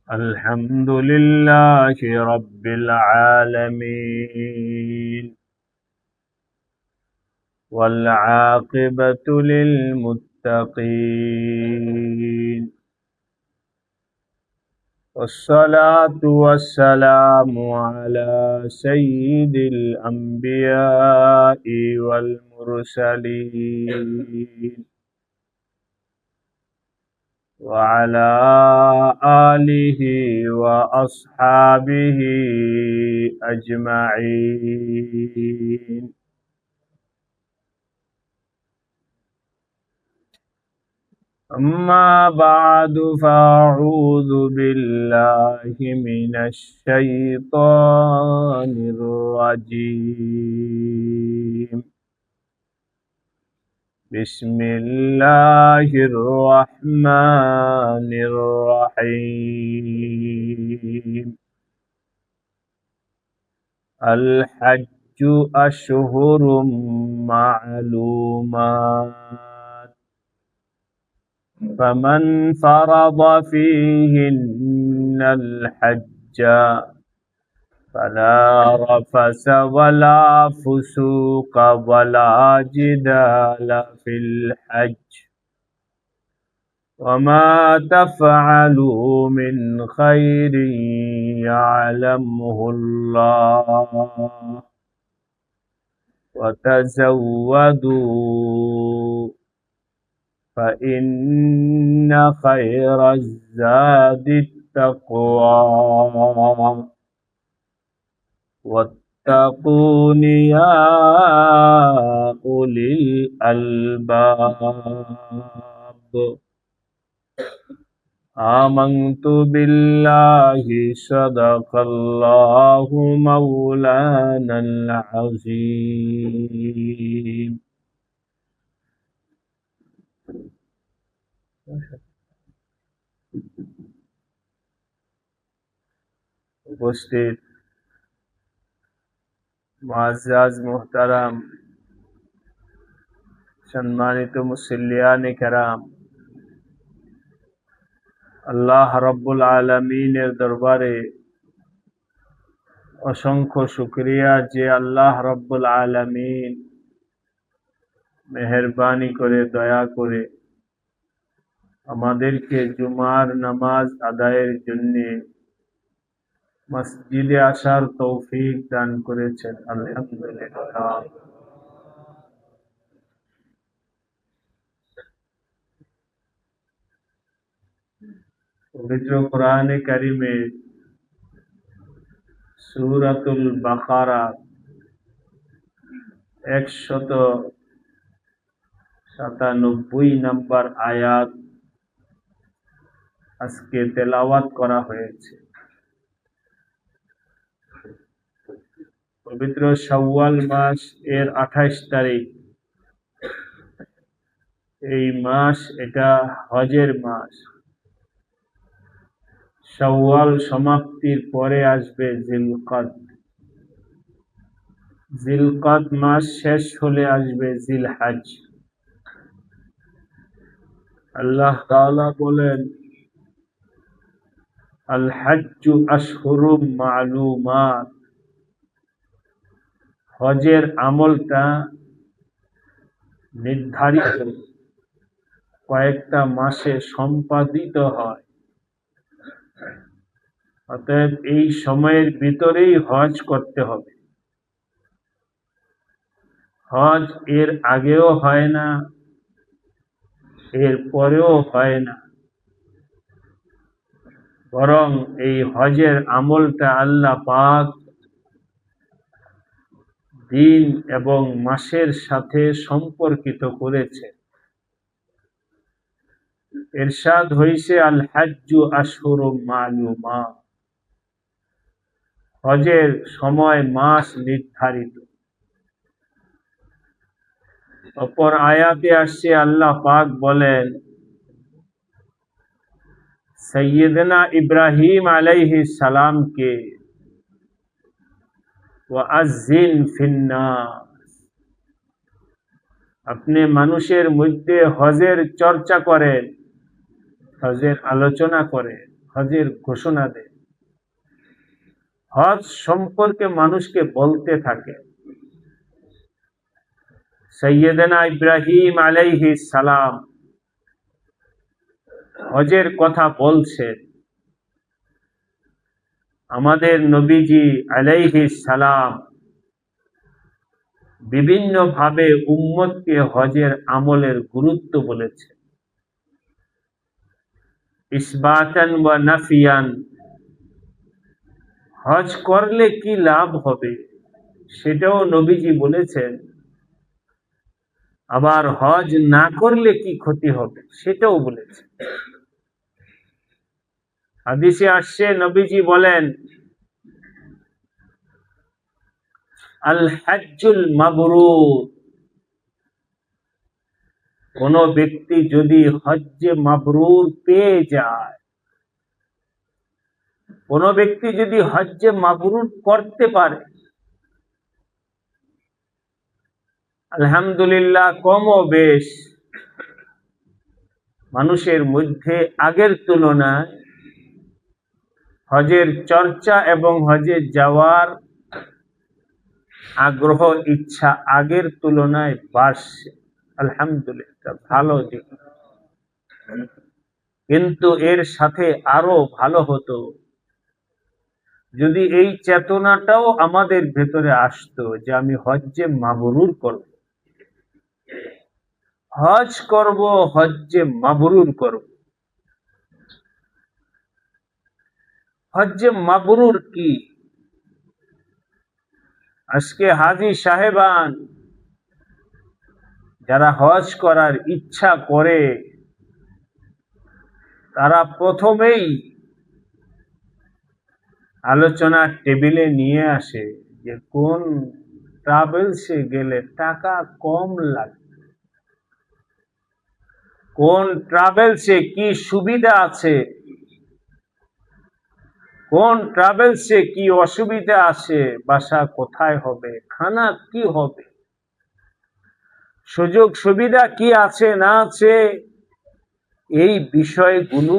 الحمد لله رب العالمين والعاقبة للمتقين والصلاة والسلام على سيد الأنبياء والمرسلين وعلى آله وأصحابه أجمعين. أما بعد فأعوذ بالله من الشيطان الرجيم. بسم الله الرحمن الرحيم. الحج أشهر معلومات فمن فرض فيهن الحج فلا رفث ولا فسوق ولا جدال في الحج وما تفعلوا من خير يعلمه الله وتزودوا فإن خير الزاد التقوى واتقون يا أولي الألباب. آمنت بالله صدق الله مولانا العظيم. উপস্থিত মুআজ্জাজ মুহতারাম সম্মানিত মুসল্লিয়ানে কেরাম, আল্লাহ রাব্বুল আলামিনের দরবারে অসংখ্য শুকরিয়া যে আল্লাহ রাব্বুল আলামিন মেহেরবানি করে দয়া করে আমাদেরকে জুমার নামাজ আদায়ের জন্য মসজিদে আসার তৌফিক দান করেছেন। আলহামদুলিল্লাহ। পবিত্র কোরআনে কারিমে সূরাতুল বাকারা 197 নম্বর আয়াত আজকে তেলাওয়াত করা হয়েছে। পবিত্র শাওয়াল মাস এর 28 তারিখ, এই মাস এটা হজের মাস। শাওয়াল সমাপ্তির পরে আসবে জিলকদ, জিলকদ মাস শেষ হলে আসবে জিলহজ। আল্লাহ তাআলা বলেন, আল হজ্জু আশহুরুম মা'লুমাত, হজের আমলটা নির্ধারিত কয়েকটা মাসে সম্পাদিত হয়। অতএব এই সময়ের ভিতরেই হজ করতে হবে। হজ এর আগেও হয় না, এর পরেও হয় না, বরং এই হজের আমলটা আল্লাহ পাক দিন এবং মাসের সাথে সম্পর্কিত করেছে। ইরশাদ হইছে, আল হজ্জু আশহুরুম মা'লুমাত, হজের সময় মাস নির্ধারিত। অপর আয়াতে আসছে আল্লাহ পাক বলেন, সাইয়্যিদনা ইব্রাহিম আলাইহিস সালামকে ওয়াজ্জিন ফিন্নাস, আপনি মানুষের মধ্যে হজের চর্চা করেন, হজের আলোচনা করেন, হজের ঘোষণা দেয়, হজ সম্পর্কে মানুষকে বলতে থাকে। সৈয়দনা ইব্রাহিম আলাইহিস সালাম হজের কথা বলছেন। আমাদের নবীজি আলাইহিস সালাম বিভিন্ন ভাবে উম্মতকে হজের আমলের গুরুত্ব বলেছে। ইসবাতান ওয়া নাফিয়ান, হজ করলে কি লাভ হবে সেটাও নবীজি বলেছেন, আবার হজ না করলে কি ক্ষতি হবে সেটাও বলেছেন। হাদিসে আসছে, নবীজি বলেন, আল হজ্জুল মাবরুর, কোন ব্যক্তি যদি হজ্জে মাবরুর পেয়ে যায়, কোন ব্যক্তি যদি হজ্জে মাবরুর করতে পারে, আলহামদুলিল্লাহ কম ও বেশ মানুষের মধ্যে আগের তুলনায় হজের চর্চা এবং হজে যাওয়ার আগ্রহ ইচ্ছা আগের তুলনায় বাড়ছে, আলহামদুলিল্লাহ ভালো দিক। কিন্তু এর সাথে আরো ভালো হতো যদি এই চেতনাটাও আমাদের ভেতরে আসতো যে আমি হজ্জে মাবরুর করব, হজ করব, হজ্জে মাবরুর করব। হজ্জে মাবরুর কি? আজকে হাজী সাহেবান যারা হজ করার ইচ্ছা করে, তারা প্রথমেই আলোচনার টেবিলে নিয়ে আসে যে কোন ট্রাভেলসে গেলে টাকা কম লাগবে, কোন ট্রাভেলসে কি সুবিধা আছে, কোন ট্রাভেলসে কি অসুবিধা আছে, বাসা কোথায় হবে, খানা কি হবে, সুযোগ সুবিধা কি আছে না আছে, এই বিষয়গুলো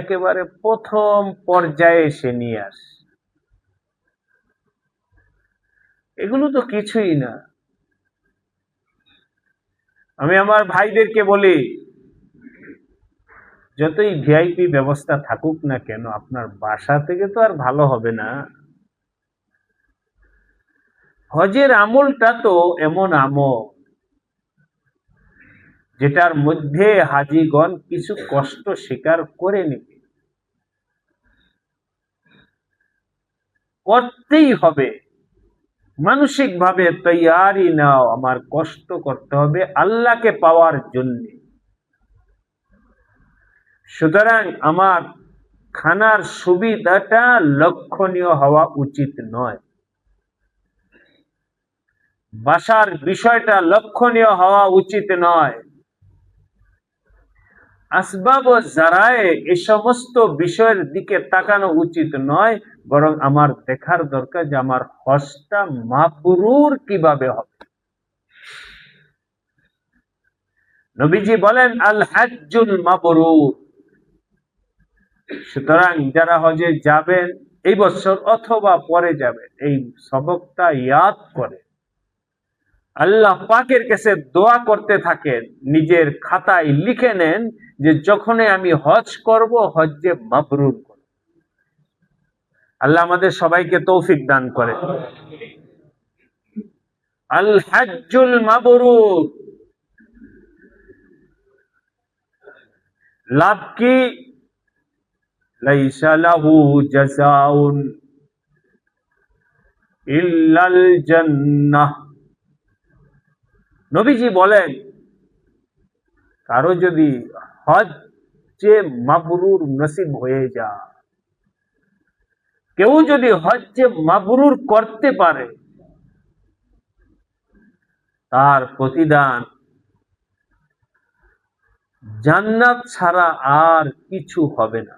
একেবারে প্রথম পর্যায়ে এসে নিয়ে আসে। এগুলো তো কিছুই না। আমি আমার ভাইদেরকে বলি, যতই ভিআইপি ব্যবস্থা থাকুক না কেন, আপনার বাসা থেকে তো আর ভালো হবে না। হজের আমলটা তো এমন আমল যেটার মধ্যে হাজীগণ কিছু কষ্ট স্বীকার করে নেবে, করতেই হবে। মানসিক ভাবে তৈয়ারি নাও, আমার কষ্ট করতে হবে আল্লাহকে পাওয়ার জন্য। সুতরাং আমার খানার সুবিধাটা লক্ষণীয় হওয়া উচিত নয়, বাসার বিষয়টা লক্ষণীয় হওয়া উচিত নয়, আসবাব ও জারায়ে এই সমস্ত বিষয়ের দিকে তাকানো উচিত নয়, বরং আমার দেখার দরকার যে আমার হজটা মাবরুর কিভাবে হবে। নবীজি বলেন আল হজ্জুল মাবরুর। সুতরাং যারা হজে যাবেন এই বছর অথবা পরে যাবেন, এই সবকটা ইয়াদ করে আল্লাহ পাকের কাছে দোয়া করতে থাকেন, নিজের খাতায় লিখে নেন যে যখনই আমি হজ করব, হজ্জে মাবরুর করব। আল্লাহ আমাদের সবাইকে তৌফিক দান করে। আল হজ্জুল মাবরুর লাভ কি? লাইসা লাহু জাযাউন ইল্লাল জান্নাহ। নবীজি বলেন, কারো যদি হজ্জে মাবরুর নসিব হয়ে যায়, কেউ যদি হজ্জে মাবরুর করতে পারে, তার প্রতিদান জান্নাত ছাড়া আর কিছু হবে না।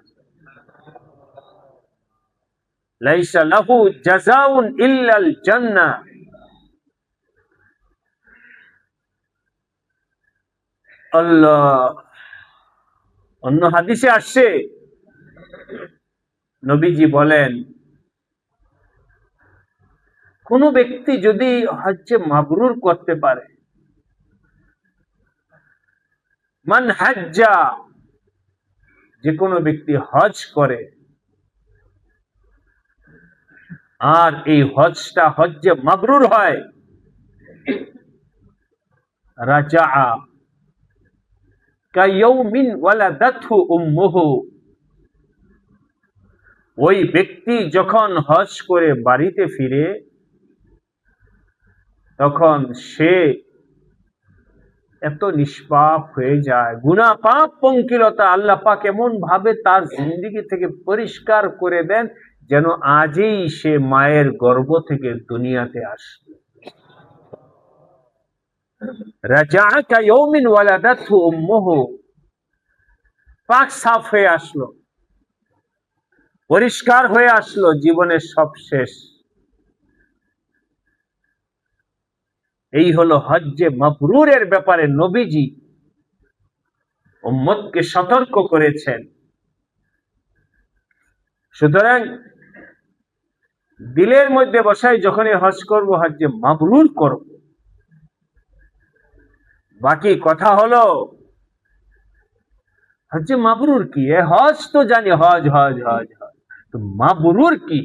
লাইসা লাহু জাযাউন ইল্লাল জান্নাহ। আল্লাহ, অন্য হাদিসে আসছে নবীজি বলেন, কোন ব্যক্তি যদি হজ্জে মাবরুর করতে পারে, মান হাজ্জা, যে কোনো ব্যক্তি হজ করে আর এই হজটা হজ্জে মাবরুর হয়, রাজা কায়াউমিন ওয়ালাদাতহু উম্মুহু, ওই ব্যক্তি যখন হজ করে বাড়িতে ফিরে তখন সে এত নিষ্পাপ হয়ে যায়, গুনাহ পাপ পঙ্কিলতা আল্লাহ পাক এমন ভাবে তার জিন্দেগি থেকে পরিষ্কার করে দেন যেন আজই সে মায়ের গর্ভ থেকে দুনিয়াতে আসে। রাজা কায়াউমিন ওয়ালাদাতহু উম্মুহু, পাক সাফ হয়ে আসলো, পরিষ্কার হয়ে আসলো, জীবনের সব শেষ। এই হলো হজ্জে মাবরুরের ব্যাপারে নবীজি উম্মতকে সতর্ক করেছেন। সুতরাং দিলের মধ্যে বসাই যখনই হজ করব, হজ্জে মাবরুর করব। বাকি কথা হলো হজ্জে মাবরুর কি? হজ তো জানি, হজ হজ হজ হজ, তো মাবরুর কি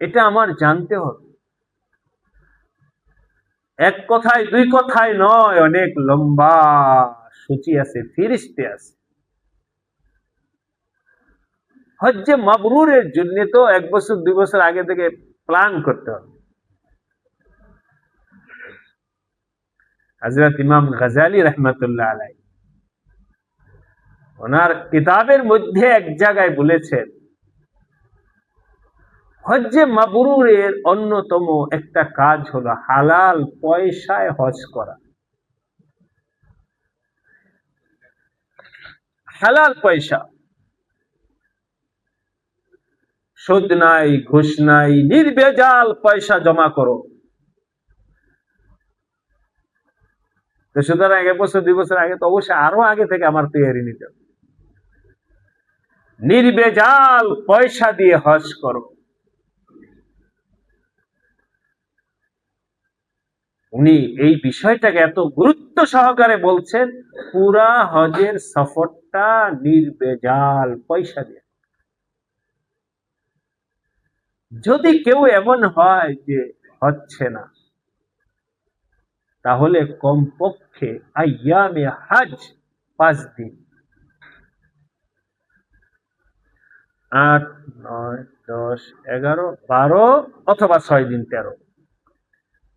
এটা আমার জানতে হবে। এক কথায় দুই কথায় নয়, অনেক লম্বা সূচি আছে, ফিরিস্তে আছে। হজ্জে মাবরুরের জন্য তো 1 বছর 2 বছর আগে থেকে প্ল্যান করতে হবে। হযরত ইমাম গাজালি রাহমাতুল্লাহ আলাইহি ওনার কিতাবের মধ্যে এক জায়গায় বলেছেন, হজ্জে মাবরুরের অন্যতম একটা কাজ হলো হালাল পয়সায় হজ করা। হালাল পয়সা, সুদ নাই, ঘুষ নাই, নির্ভেজাল পয়সা জমা করো। তো সুতরাং 1 বছর 2 বছর আগে তো অবশ্যই আরো আগে থেকে আমার তৈরি নিতে হবে। নির্ভেজাল পয়সা দিয়ে হজ করো। উনি এই বিষয়টাকে এত গুরুত্ব সহকারে বলছেন, পুরা হজের সফরটা নির্ভেজাল পয়সা দিয়ে। যদি কেউ এমন হয় যে হচ্ছে না, তাহলে কমপক্ষে আইয়ামে হজ 5 দিন, 8, 9, 10, 11, 12 অথবা 6 দিন, 13।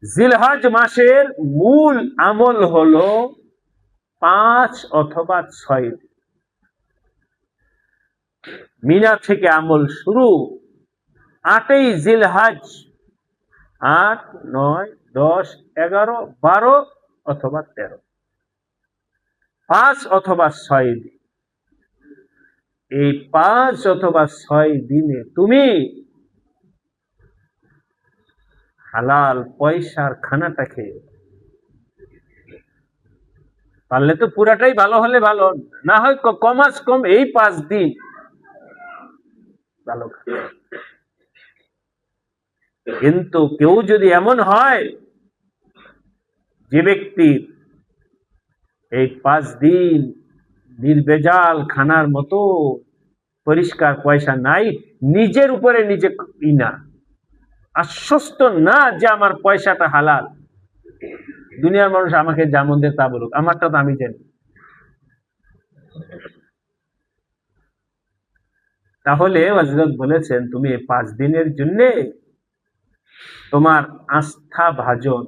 জিলহজ মাসের মূল আমল হলো 5 অথবা 6 দিন। মিনা থেকে আমল শুরু, 8ই জিলহজ, 8, 9, 10, 11, 12 অথবা 13, 5 অথবা 6 দিন। এই 5 অথবা 6 দিনে তুমি হালাল পয়সার খানাটা খেয়ে, পারলে তো পুরাটাই ভালো হলে ভালো, না হয় কমাস কম এই 5 দিন ভালো। কিন্তু কেউ যদি এমন হয় যে ব্যক্তির এই 5 দিন নির্ভেজাল খানার মতো পরিষ্কার পয়সা নাই, নিজের উপরে নিজে না আশ্বস্ত না যে আমার পয়সাটা হালাল, দুনিয়ার মানুষ আমাকে যেমন দেয় তা বলুক, আমারটা তো আমি জানি, তাহলে হযরত বলেছেন তুমি 5 দিনের জন্য তোমার আস্থা ভাজন,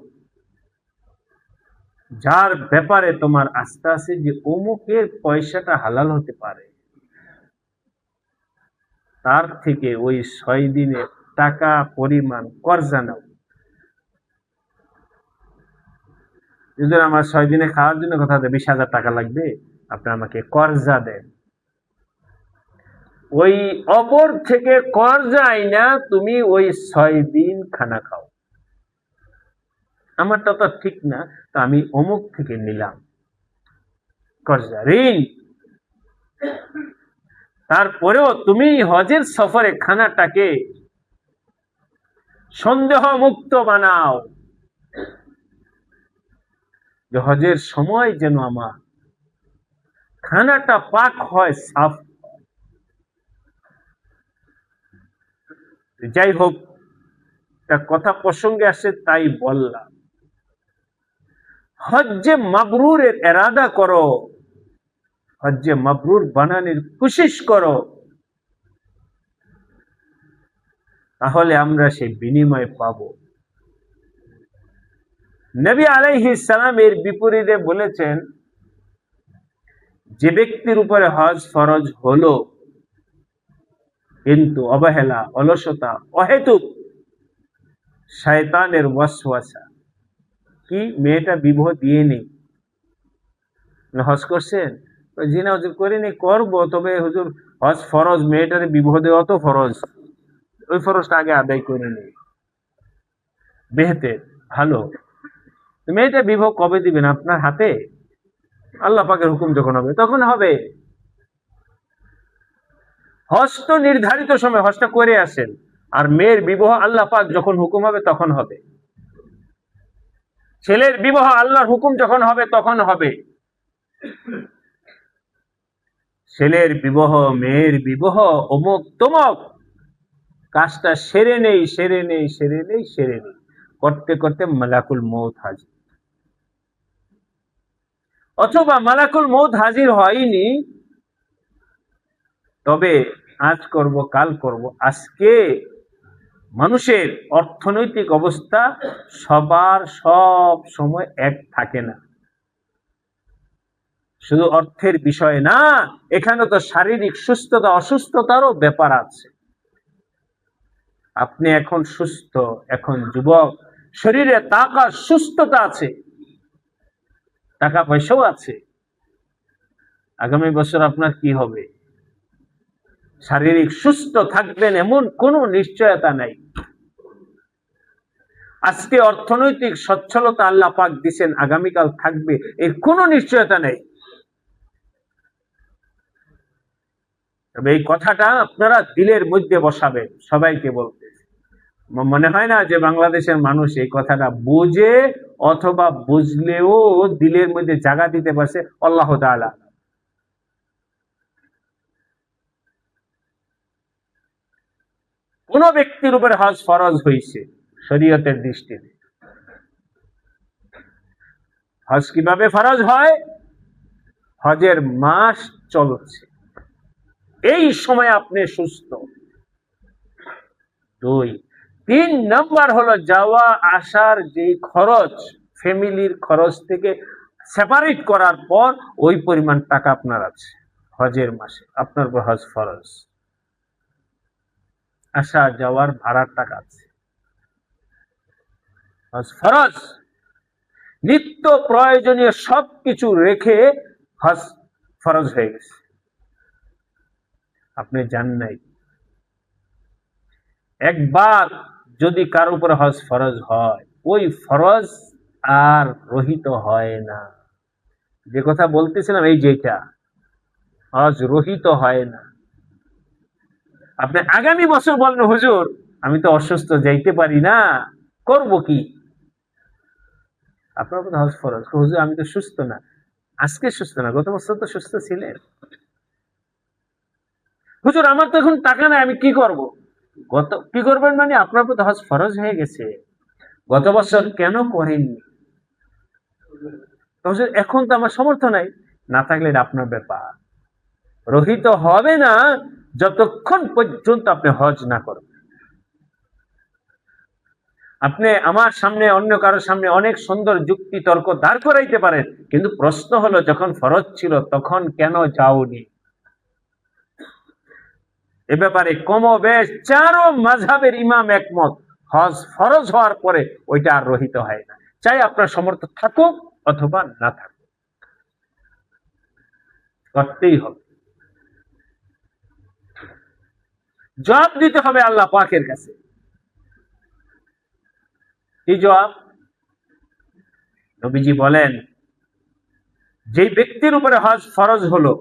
যার ব্যাপারে তোমার আস্থা আছে যে অমুকের পয়সাটা হালাল হতে পারে, তার থেকে ওই 6 দিনের টাকা পরিমাণ কর্জা নাও। যদি আমার 6 দিনে খাওয়ার জন্য কথা 20,000 টাকা লাগবে, আপনি আমাকে কর্জা দেন। ওই অপর থেকে কর্জা আইনা তুমি ওই 6 দিন খানা খাও। আমারটা তো ঠিক না, তো আমি অমুক থেকে নিলাম কর্জা, ঋণ। তারপরেও তুমি হজের সফরে খানাটাকে সন্দেহ মুক্ত বানাও, যে হজের সময় যেন আমার খানাটা পাক হয়, সাফ। যাই হোক, কথা প্রসঙ্গে আসে তাই বললাম, হজ্জে মাবরুরের এরাদা করো, হজ্জে মাবরুর বানানোর কোশিশ করো, তাহলে আমরা সেই বিনিময় পাবো। নবী আলাইহিস সালামের বিপরীতে বলেছেন, যে ব্যক্তির উপরে হজ ফরজ হলো কিন্তু অবহেলা, অলসতা, অহেতুক শয়তানের ওয়াসওয়াসা, কি মেয়েটা বিবাহ দিয়ে নেই, হজ করছেন, জিনা হুজুর করিনি, করবো, তবে হুজুর হজ ফরজ, মেয়েটার বিবাহ দেওয়া তো ফরজ, ওই ফরজটা আগে আদায় করে নেই, বেহেতে ভালো। মেয়েটা বিবাহ কবে দিবেন? আপনার হাতে, আল্লাহ পাকের হুকুম যখন হবে তখন হবে। হজ তো নির্ধারিত সময়, হজটা করে আসেন, আর মেয়ের বিবাহ আল্লাহ পাক যখন হুকুম হবে তখন হবে। ছেলের বিবাহ আল্লাহর হুকুম যখন হবে তখন হবে। ছেলের বিবাহ, মেয়ের বিবাহ, অমুক তমক, কাজটা সেরে নেই, সেরে নেই, সেরে নেই, সেরে নেই, করতে করতে মালাকুল মউত হাজির। অথবা মালাকুল মউত হাজির হয়নি, তবে আজ করব, কাল করব। আজকে মানুষের অর্থনৈতিক অবস্থা সবার সব সময় এক থাকে না। শুধু অর্থের বিষয় না, এখানে তো শারীরিক সুস্থতা অসুস্থতারও ব্যাপার আছে। আপনি এখন সুস্থ, এখন যুবক, শরীরে তাকাত, সুস্থতা আছে, টাকা পয়সাও আছে, আগামী বছর আপনার কি হবে? শারীরিক সুস্থ থাকবেন এমন কোনো নিশ্চয়তা নাই। আজকে অর্থনৈতিক সচ্ছলতা আল্লাহ পাক দিচ্ছেন, আগামীকাল থাকবে, এর কোনো নিশ্চয়তা নেই। তবে এই কথাটা আপনারা দিলের মধ্যে বসাবেন, সবাইকে বলতে। মনে হয় না যে বাংলাদেশের মানুষ এই কথাটা বুঝে, অথবা বুঝলেও দিলের মধ্যে জায়গা দিতে পারছে, আল্লাহ তাআলা। কোন ব্যক্তির উপরে হজ ফরজ হয়েছে শরীয়তের দৃষ্টিতে, হজ কিভাবে ফরজ হয়? হজের মাস চলছে, এই সময় আপনি সুস্থ। 2, 3 নাম্বার হলো যাওয়া আসার যে খরচ, ফ্যামিলির খরচ থেকে সেপারেট করার পর ওই পরিমাণ টাকা আপনার আছে হজের মাসে, আপনার উপর হজ ফরজ। আসা যাওয়ার ভাড়ার টাকা আছে, হজ ফরজ। নিত্য প্রয়োজনীয় সবকিছু রেখে হজ ফরজ হয়ে গেছে, আপনি জান নাই। একবার যদি কার উপরে হজ ফরজ হয়, ওই ফরজ আর রহিত হয় না। যে কথা বলতেছিলাম, এই যেটা হজ রহিত হয় না। আপনি আগামী বছর বলেন, হুজুর আমি তো অসুস্থ, যাইতে পারি না, করব কি? আপনার উপর হজ ফরজ, হুজুর আমি তো সুস্থ না। আজকে সুস্থ না, গত বছর তো সুস্থ ছিলেন। হুজুর আমার তো এখন টাকা নাই, আমি কি করব? কি করবেন মানে, আপনার উপর হজ ফরজ হয়ে গেছে, গত বছর কেন করেননি? হুজুর এখন তো আমার সামর্থ্য নাই, না থাকলে এটা আপনার ব্যাপার। রহিত হবে না যতক্ষণ পর্যন্ত আপনি হজ না করবেন। আপনি আমার সামনে, অন্য কারোর সামনে অনেক সুন্দর যুক্তি তর্ক দাঁড় করাইতে পারেন, কিন্তু প্রশ্ন হলো যখন ফরজ ছিল তখন কেন যাওনি? এ ব্যাপারে কমবেশ 4 মাযহাবের ইমাম একমত, হজ ফরজ হওয়ার পরে ওইটা আর রহিত হয় না, চাই আপনার সামর্থ্য থাকুক অথবা না থাকুক, করতেই হবে। জবাব দিতে হবে আল্লাহ পাকের কাছে। কি জবাব? নবীজি বলেন, যে ব্যক্তির উপরে হজ ফরজ হলো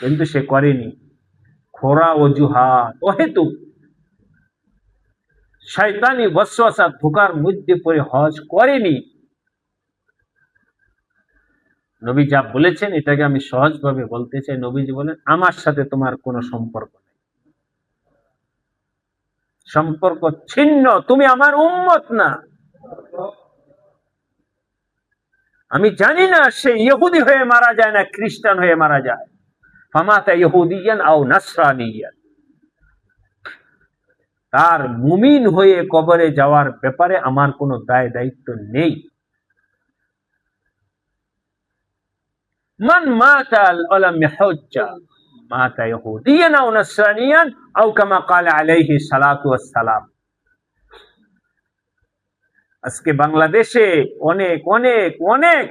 কিন্তু সে করেনি, খোরা অজুহাত অহেতুক শয়তানি ওয়াসওয়াসা ধোঁকার মধ্যে পড়ে হজ করেনি। নবী যা বলেছেন এটাকে আমি সহজভাবে বলতে চাই। নবীজি বলেন, আমার সাথে তোমার কোনো সম্পর্ক নেই, সম্পর্ক ছিন্ন, তুমি আমার উম্মত না। আমি জানি না সে ইহুদি হয়ে মারা যায় না খ্রিস্টান হয়ে মারা যায়। ফামাতা ইহুদিয়ান আও নাসরানিয়ান, তার মুমিন হয়ে কবরে যাওয়ার ব্যাপারে আমার কোনো দায় দায়িত্ব নেই। মান মাতা ওয়ালাম ইয়াহুজ্জা মাতা ইহুদিয়ান আও নাসরানিয়ান আও কামা ক্বালা আলাইহি সালাতু ওয়াস সালাম। আজকে বাংলাদেশে অনেক অনেক অনেক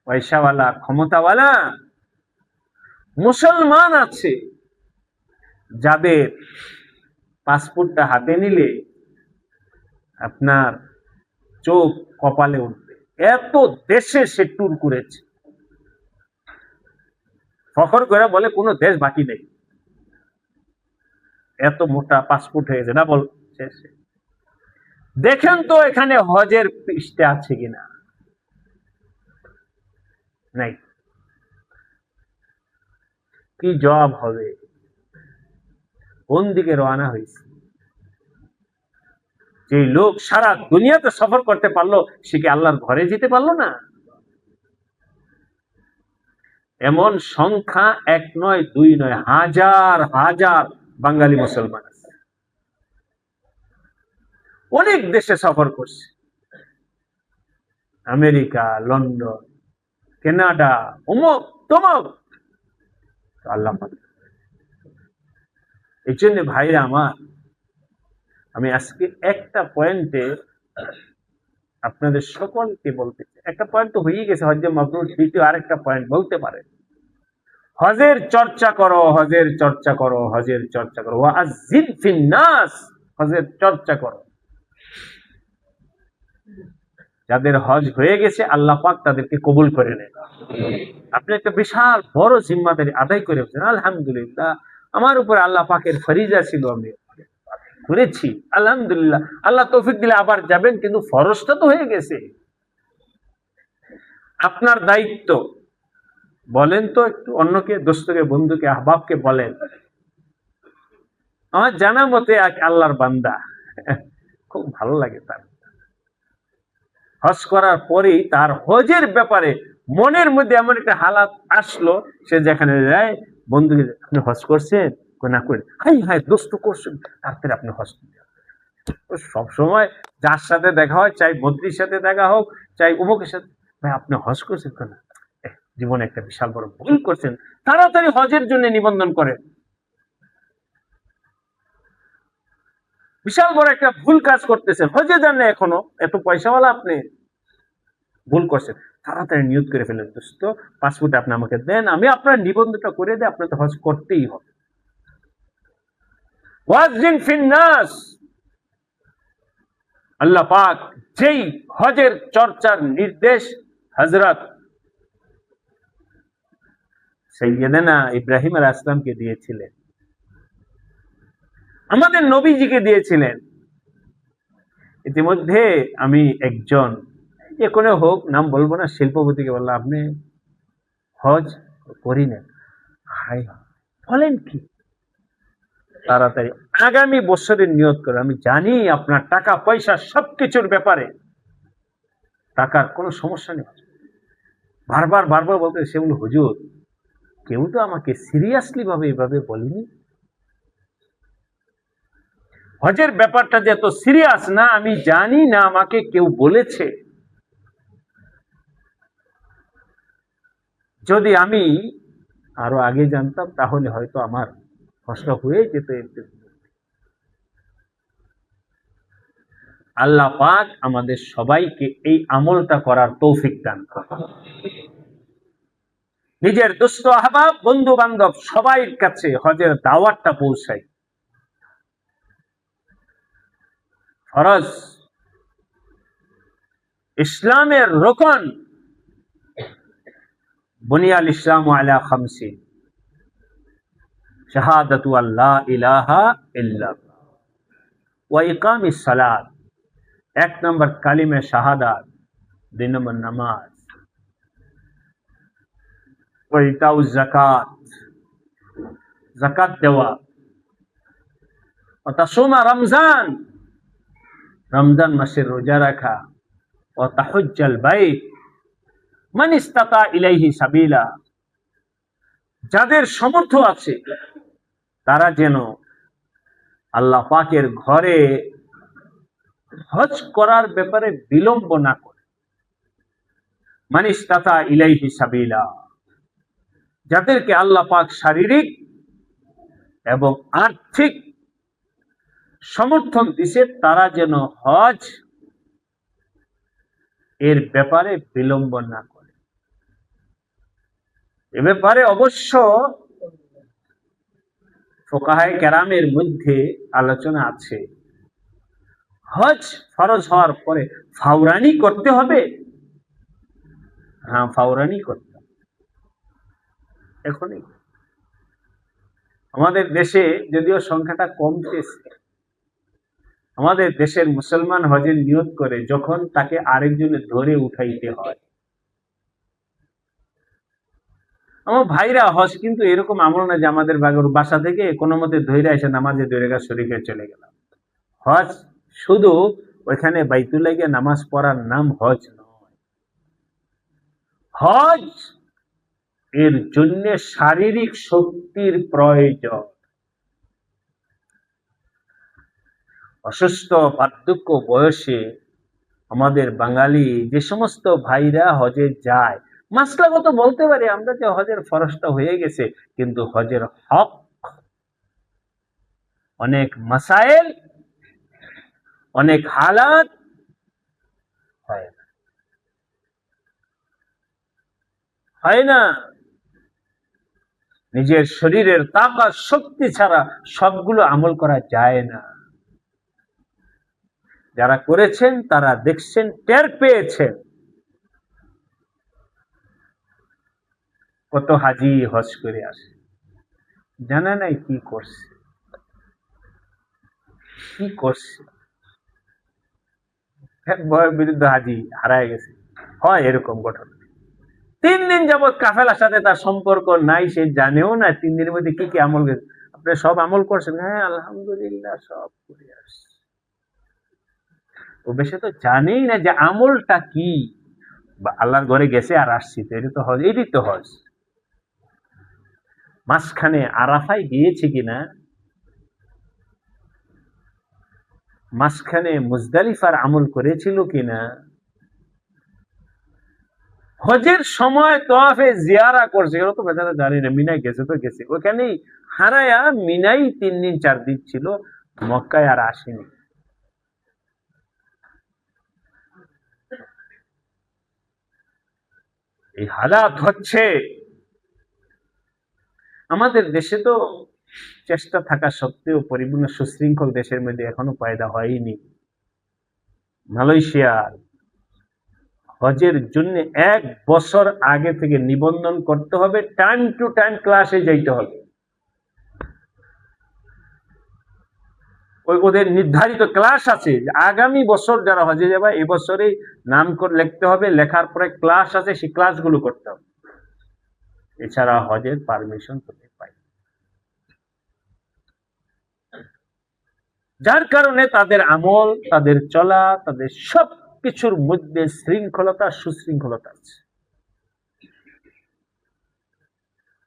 পয়সাওয়ালা ক্ষমতাওয়ালা মুসলমান আছে যাদের পাসপোর্টটা হাতে নিলে আপনার চোখ কপালে উঠবে। এত দেশে সে ট্যুর করেছে, ফখর করে বলে কোনো দেশ বাকি নেই, এত মোটা পাসপোর্ট হয়েছে না বল। দেখেন তো এখানে হজের পৃষ্ঠে আছে কিনা, নাই। কি জবাব হবে? কোন দিকে রওনা হয়েছে? যে লোক সারা দুনিয়াতে সফর করতে পারলো, সে কি আল্লাহর ঘরে যেতে পারলো না? এমন সংখ্যা এক নয়, দুই নয়, হাজার হাজার বাঙালি মুসলমান আছে, অনেক দেশে সফর করছে, আমেরিকা, লন্ডন, কানাডা, অমুক তমুক। আল্লাহ, এই জন্য ভাইরা আমার, আমি আজকে একটা পয়েন্টে আপনাদের সকলকে বলতে চাই। একটা পয়েন্ট তো হয়ে গেছে হজ্জে মাবরুর, দ্বিতীয় আরেকটা পয়েন্ট বলতে পারে। হজের চর্চা করো, হজের চর্চা করো, হজের চর্চা করো, ওয়াজ্জিন ফিন নাস, হজের চর্চা করো। যাদের হজ হয়ে গেছে আল্লাহ পাক তাদেরকে কবুল করে নেন। আপনি একটা বিশাল বড় জিম্মাদারি আদায় করে ফেলেন, আলহামদুলিল্লাহ। আমার উপরে আল্লাহ পাকের ফরিজা ছিল, আমি করেছি, আলহামদুলিল্লাহ। আল্লাহ তৌফিক দিলে আবার যাবেন, কিন্তু ফরজটা তো হয়ে গেছে। আপনার দায়িত্ব, বলেন তো একটু অন্যকে, দোস্তকে, বন্ধুকে, আহবাবকে বলেন। আমার জানা মতে এক আল্লাহর বান্দা, খুব ভালো লাগে তার, হজ করার পরেই তার হজের ব্যাপারে মনের মধ্যে এমন একটা হালাত আসলো, সে যেখানে যায় বন্ধুকে, আপনি হজ করছেন? না করে, হাই হাই দোস্ত করছেন, তারপরে আপনি হজ। সব সময় যার সাথে দেখা হয়, চাই মন্ত্রীর সাথে দেখা হোক, চাই অমুকের সাথে, ভাই আপনি হজ করছেন কেন? জীবনে একটা বিশাল বড় ভুল করছেন, তাড়াতাড়ি হজের জন্য নিবন্ধন করেন। বিশাল বড় একটা ভুল কাজ করতেছেন, হজে যান না এখনো, এত পয়সাওয়ালা আপনি, ভুল করছেন, তাড়াতাড়ি নিয়ত করে ফেলেন, দোস্ত পাসপোর্ট আপনি আমাকে দেন, আমি আপনার নিবন্ধনটা করে দিই, আপনার তো হজ করতেই হবে। ওয়াজ্জিন ফিন নাস, আল্লাহ পাক যেই হজের চর্চার নির্দেশ হযরত সাইয়্যিদানা ইব্রাহিম আলাইহিস সালামকে দিয়েছিলেন, আমাদের নবীজিকে দিয়েছিলেন। ইতিমধ্যে আমি একজন, যে কোনো হোক, নাম বলবো না, শিল্পপতিকে বললাম, আপনি হজ করি না। হাই, বলেন কি? তাড়াতাড়ি আগামী বছরের নিয়ত করে, আমি জানি আপনার টাকা পয়সা সবকিছুর ব্যাপারে টাকার কোনো সমস্যা নেই। বারবার বারবার বলতে, সেগুলো হুজুর কেউ তো আমাকে সিরিয়াসলি ভাবে এভাবে বলেনি, হজের ব্যাপারটা যে এত সিরিয়াস না আমি জানি না, আমাকে কেউ বলেছে। যদি আমি আরো আগে জানতাম তাহলে হয়তো আমার কষ্ট হয়ে যেত। আল্লাহ পাক আমাদের সবাইকে এই আমলটা করার তৌফিক দান করেন। নিজের দুস্থ আহবাব, বন্ধু বান্ধব সবাই কাছে হজের দাওয়াতটা পৌঁছায়। ফরজ, ইসলামের রোকন, বুনিয়াল ইসলামু আলা খামসিন, শাহাদাতু আল্লা ইলাহা ইল্লাল্লাহ ওয়া ইকামিস সালাত, 1 নম্বর কালিমে শাহাদাত, 2 নম্বর নামাজ, ওয়া ইতাউজ যাকাত, যাকাত দেওয়া, ওয়া তাসুমা রমজান, রমজান মাসের রোজা রাখা, ওয়া তাহুজ্জাল বাইত মান ইস্তাতা ইলাইহি সাবিলা, যাদের সামর্থ্য আছে তারা যেন আল্লাহ পাকের ঘরে হজ করার ব্যাপারে বিলম্ব না করে। মান ইস্তাতা ইলাইহি সাবিলা, যাদেরকে আল্লাহ পাক শারীরিক এবং আর্থিক সমর্থন দিছে তারা যেন হজ এর ব্যাপারে বিলম্ব না করে। এ ব্যাপারে অবশ্য ফুকাহায়ে কেরামের মধ্যে আলোচনা আছে। হজ ফরজ হওয়ার পরে ফাওরানি করতে হবে, হ্যাঁ ফাওরানি করতে হবে এখনই। আমাদের দেশে যদিও সংখ্যাটা কমতেছে, আমাদের দেশের মুসলমান হজের নিয়ত করে যখন তাকে আরেকজনে ধরে উঠাইতে হয়। আমার ভাইরা হজ কিন্তু এরকম আমল না যে আমাদের বাসা থেকে কোনো মতে ধরে এসে নামাজে দৈরেগা শরীফে চলে গেলাম। হজ শুধু ওইখানে বাইতুল্লাহ গিয়ে নামাজ পড়ার নাম হজ নয়। হজ এর জন্য শারীরিক শক্তির প্রয়োজন। অসুস্থ বার্ধক্য বয়সে আমাদের বাঙালি যে সমস্ত ভাইরা হজে যায়, মাসলাগত বলতে পারি আমরা যে হজের ফরজটা হয়ে গেছে, কিন্তু হজের হক অনেক মাসাইল, অনেক হালাত হয় না। নিজের শরীরের তাকাত শক্তি ছাড়া সবগুলো আমল করা যায় না। যারা করেছেন তারা দেখছেন, টের পেয়েছেন। কত হাজি হজ করে আসে, জানা নাই কি করছে, কি করছে। বয়ের বিরুদ্ধে হাজি হারায় গেছে, হয় এরকম ঘটনা। 3 দিন যাবৎ কাফেলার সাথে তার সম্পর্ক নাই, সে জানেও না 3 দিনের মধ্যে কি কি আমল গেছে। আপনি সব আমল করছেন? হ্যাঁ আলহামদুলিল্লাহ সব করে আসছে। ও বেশি তো জানেই না যে আমলটা কি, বা আল্লাহর ঘরে গেছে আর আসছি, তো এটা তো হজ, এটাই তো হজ। মাঝখানে আরাফায় গিয়েছে কিনা, মাঝখানে মুজদালিফার আমল করেছিল কিনা, হজের সময় তোয়াফে জিয়ারা করছে, এগুলো তো বেচারা জানি না। মিনায় গেছে তো গেছে, ওখানেই হারায়া মিনাই 3 দিন 4 দিন ছিল, মক্কায় আর আসেনি। এই হালাত হচ্ছে। আমাদের দেশে তো চেষ্টা থাকা সত্ত্বেও পরিপূর্ণ সুশৃঙ্খল দেশের মধ্যে এখনো পয়দা হয়নি। মালয়েশিয়ার হজের জন্য 1 বছর আগে থেকে নিবন্ধন করতে হবে, টাইম টু টাইম ক্লাসে যাইতে হবে। ওদের নির্ধারিত ক্লাস আছে, আগামী বছর যারা হজে যাবে এই বছরেই নাম করে লিখতে হবে, লেখার পরে ক্লাস আছে, সেই ক্লাসগুলো করতে হবে। এছাড়া হজের পারমিশন করতে পাই। যার কারণে তাদের আমল, তাদের চলা, তাদের সবকিছুর মধ্যে শৃঙ্খলতা, সুশৃঙ্খলতা আছে।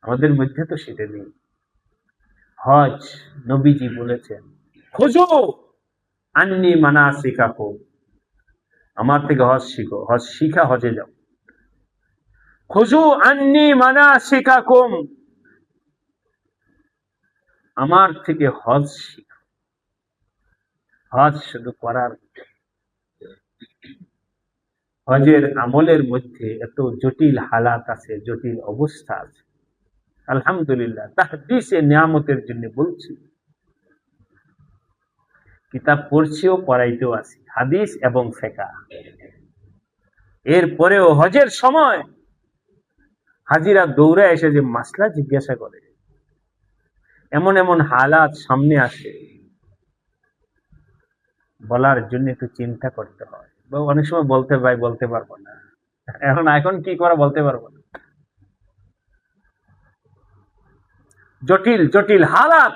আমাদের মধ্যে তো সেটা নেই। হজ নবীজি বলেছেন, খুজু আন্নি মানাসিকাকুম, আমার থেকে হজ শিখো, হজ শিখা হজে যাও। খুজু আন্নি মানাসিকাকুম, আমার থেকে হজ শিখো। হজ শুধু করার, হজের আমলের মধ্যে এত জটিল হালাত আছে, জটিল অবস্থা আছে। আলহামদুলিল্লাহ, তাহদিসে নিয়ামতের জন্য বলছি, কিতাব পড়ছিও, পড়াইতেও আছি, হাদিস এবং ফিকহ। এরপরেও হজের সময় হাজিরা দৌড়ে এসে যে মাসলা জিজ্ঞাসা করে, এমন এমন হালাত সামনে আসে, বলার জন্য একটু চিন্তা করতে হয়। অনেক সময় বলতে পারবো না, এখন কি করা বলতে পারবো না। জটিল জটিল হালাত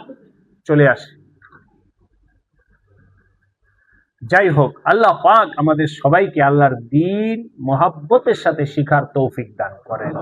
চলে আসে। যাই হোক, আল্লাহ পাক আমাদের সবাইকে আল্লাহর দ্বীন মোহাব্বতের সাথে শিখার তৌফিক দান করেন।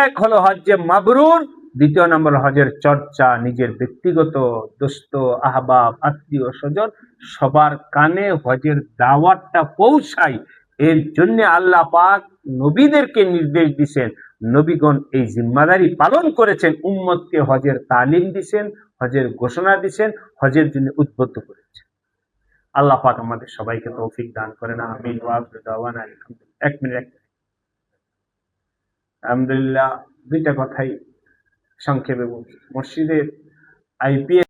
এক হলো হজ্জে মাবরুর, দ্বিতীয় নম্বর হজের চর্চা, নিজের ব্যক্তিগত দোস্ত আহবাব আত্মীয় স্বজন সবার কানে হজের দাওয়াতটা পৌঁছায়। এর জন্য আল্লাহ পাক নবীদেরকে নির্দেশ দিয়েছেন, নবীগণ এই জিম্মাদারি পালন করেছেন, উম্মতকে হজের তালিম দিয়েছেন, হজের ঘোষণা দিয়েছেন, হজের জন্য উদ্বুদ্ধ করেছেন। আল্লাহ পাক আমাদের সবাইকে তৌফিক দান করেন, আমিন। এক মিনিট, আলহামদুলিল্লাহ, দুইটা কথাই সংক্ষেপে বলছি। মসজিদের আইপিএস